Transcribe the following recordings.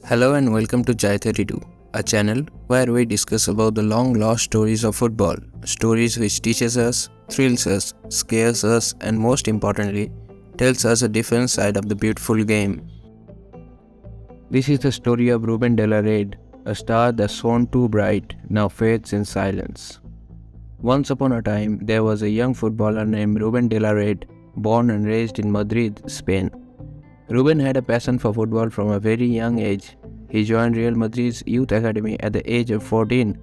Hello and welcome to Chai 32, a channel where we discuss about the long lost stories of football, stories which teaches us, thrills us, scares us and most importantly, tells us a different side of the beautiful game. This is the story of Ruben De La Red, a star that shone too bright, now fades in silence. Once upon a time, there was a young footballer named Ruben De La Red, born and raised in Madrid, Spain. Ruben had a passion for football from a very young age. He joined Real Madrid's youth academy at the age of 14,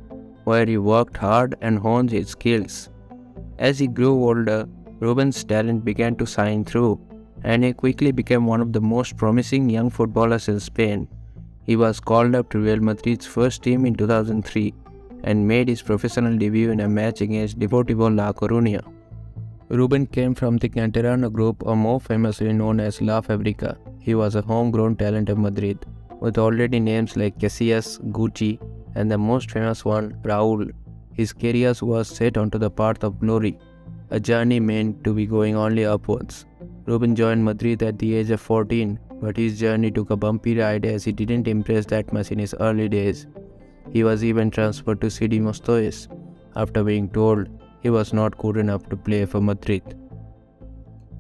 where he worked hard and honed his skills. As he grew older, Ruben's talent began to shine through, and he quickly became one of the most promising young footballers in Spain. He was called up to Real Madrid's first team in 2003 and made his professional debut in a match against Deportivo La Coruña. Ruben came from the Canterano group, or more famously known as La Fabrica. He was a homegrown talent of Madrid, with already names like Casillas, Gucci, and the most famous one, Raúl. His career was set onto the path of glory, a journey meant to be going only upwards. Ruben joined Madrid at the age of 14, but his journey took a bumpy ride as he didn't impress that much in his early days. He was even transferred to CD Mostoles, after being told he was not good enough to play for Madrid.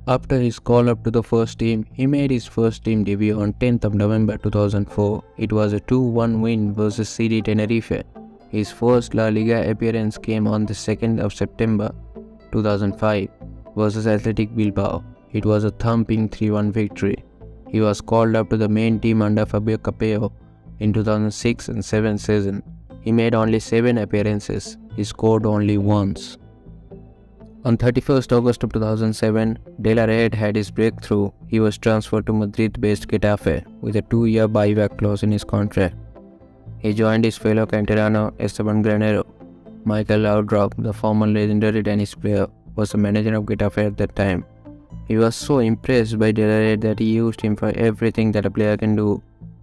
After his call up to the first team, he made his first team debut on 10th of November 2004. It was a 2-1 win versus CD Tenerife. His first La Liga appearance came on the 2nd of September 2005 versus Athletic Bilbao. It was a thumping 3-1 victory. He was called up to the main team under Fabio Capello in 2006 and 7 season. He made only 7 appearances. He scored only once. On 31st August of 2007, De La Red had his breakthrough. He was transferred to Madrid-based Getafe with a 2-year buyback clause in his contract. He joined his fellow Canterano Esteban Granero. Michael Laudrup, the former legendary Danish player, was the manager of Getafe at that time. He was so impressed by De La Red that he used him for everything that a player can do,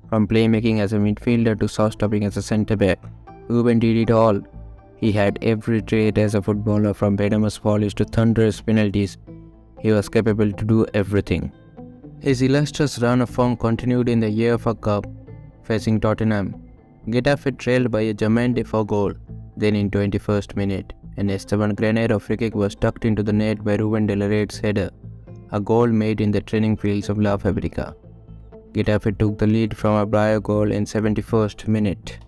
from playmaking as a midfielder to shot-stopping as a centre-back. Ruben did it all. He had every trait as a footballer, from venomous polish to thunderous penalties. He was capable to do everything. His illustrious run of form continued in the UEFA Cup, facing Tottenham. Getafe trailed by a Jermaine Defoe goal. Then in 21st minute, an Esteban Granero free kick was tucked into the net by Ruben De La Red's header, a goal made in the training fields of La Fabrica. Getafe took the lead from a Braille goal in 71st minute.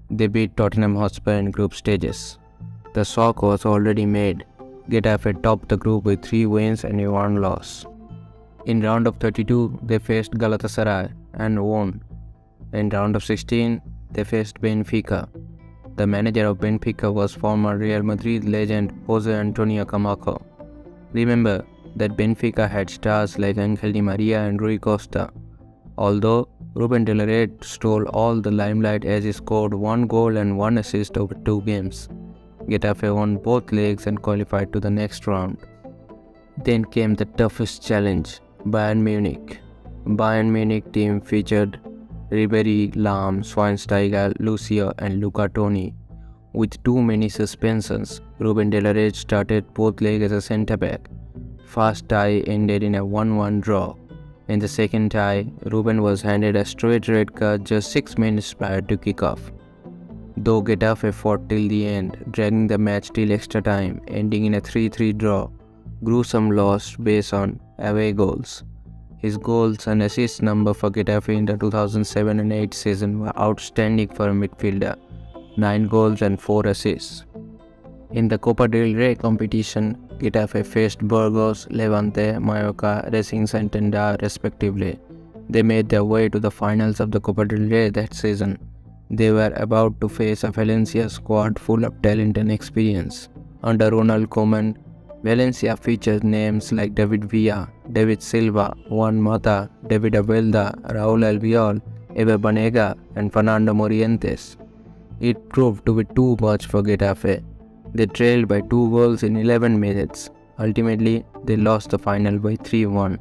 They beat Tottenham Hotspur in group stages. The shock was already made. Getafe topped the group with 3 wins and 1 loss. In round of 32, they faced Galatasaray and won. In round of 16, they faced Benfica. The manager of Benfica was former Real Madrid legend Jose Antonio Camacho. Remember that Benfica had stars like Angel Di Maria and Rui Costa. Although Ruben De La Red stole all the limelight as he scored 1 goal and 1 assist over 2 games. Getafe won both legs and qualified to the next round. Then came the toughest challenge, Bayern Munich. Bayern Munich team featured Ribéry, Lahm, Schweinsteiger, Lucio and Luca Toni. With too many suspensions, Ruben De La Red started both legs as a centre-back. First tie ended in a 1-1 draw. In the second tie, Ruben was handed a straight red card just 6 minutes prior to kick-off. Though Getafe fought till the end, dragging the match till extra time, ending in a 3-3 draw. Gruesome loss based on away goals. His goals and assist number for Getafe in the 2007 and 8 season were outstanding for a midfielder, 9 goals and 4 assists. In the Copa del Rey competition, Getafe faced Burgos, Levante, Mallorca, Racing Santander respectively. They made their way to the finals of the Copa del Rey that season. They were about to face a Valencia squad full of talent and experience. Under Ronald Koeman, Valencia featured names like David Villa, David Silva, Juan Mata, David Abelda, Raúl Albiol, Ever Banega and Fernando Morientes. It proved to be too much for Getafe. They trailed by 2 goals in 11 minutes. Ultimately, they lost the final by 3-1.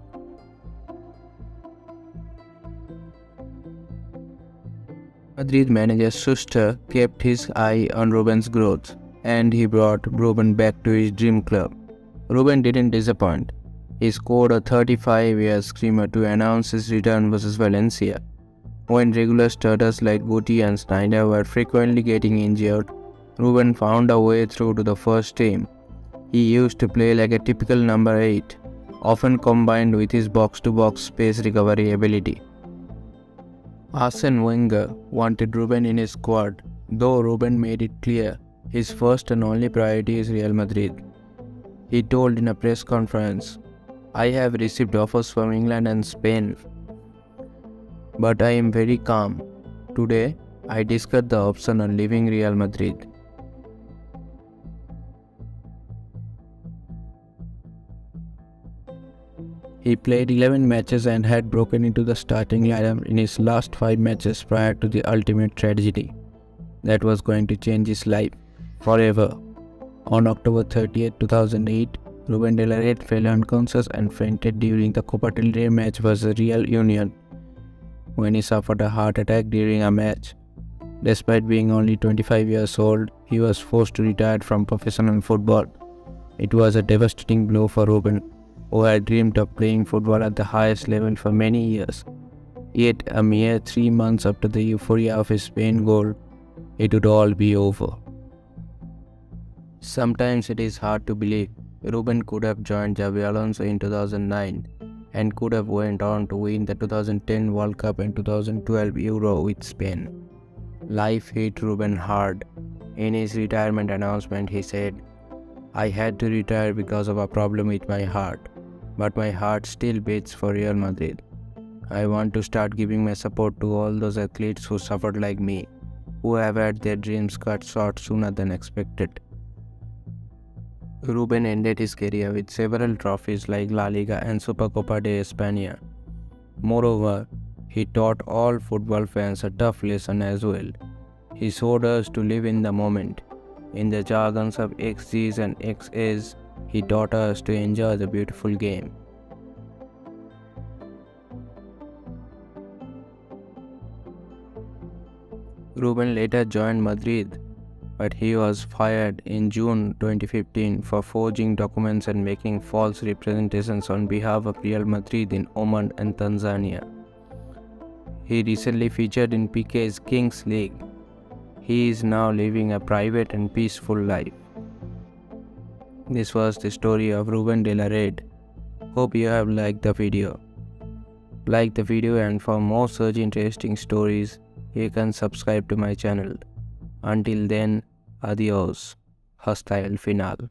Madrid manager Schuster kept his eye on Ruben's growth, and he brought Ruben back to his dream club. Ruben didn't disappoint. He scored a 35-yard screamer to announce his return versus Valencia. When regular starters like Guti and Snyder were frequently getting injured, Ruben found a way through to the first team. He used to play like a typical number 8, often combined with his box-to-box space recovery ability. Arsene Wenger wanted Ruben in his squad, though Ruben made it clear his first and only priority is Real Madrid. He told in a press conference, "I have received offers from England and Spain, but I am very calm. Today, I discussed the option of leaving Real Madrid." He played 11 matches and had broken into the starting lineup in his last 5 matches prior to the ultimate tragedy that was going to change his life forever. On October 30th, 2008, Ruben De La Red fell unconscious and fainted during the Copa del Rey match versus Real Union when he suffered a heart attack during a match. Despite being only 25 years old, he was forced to retire from professional football. It was a devastating blow for Ruben, who had dreamed of playing football at the highest level for many years. Yet, a mere 3 months after the euphoria of his Spain goal, it would all be over. Sometimes it is hard to believe Ruben could have joined Xabi Alonso in 2009 and could have went on to win the 2010 World Cup and 2012 Euro with Spain. Life hit Ruben hard. In his retirement announcement, he said, "I had to retire because of a problem with my heart, but my heart still beats for Real Madrid. I want to start giving my support to all those athletes who suffered like me, who have had their dreams cut short sooner than expected." Ruben ended his career with several trophies like La Liga and Supercopa de España. Moreover, he taught all football fans a tough lesson as well. He showed us to live in the moment. In the jargons of XGs and XAs, he taught us to enjoy the beautiful game. Ruben later joined Madrid, but he was fired in June 2015 for forging documents and making false representations on behalf of Real Madrid in Oman and Tanzania. He recently featured in PK's Kings League. He is now living a private and peaceful life. This was the story of Ruben De La Red. Hope you have liked the video. Like the video, and for more such interesting stories, you can subscribe to my channel. Until then, adios. Hasta el final.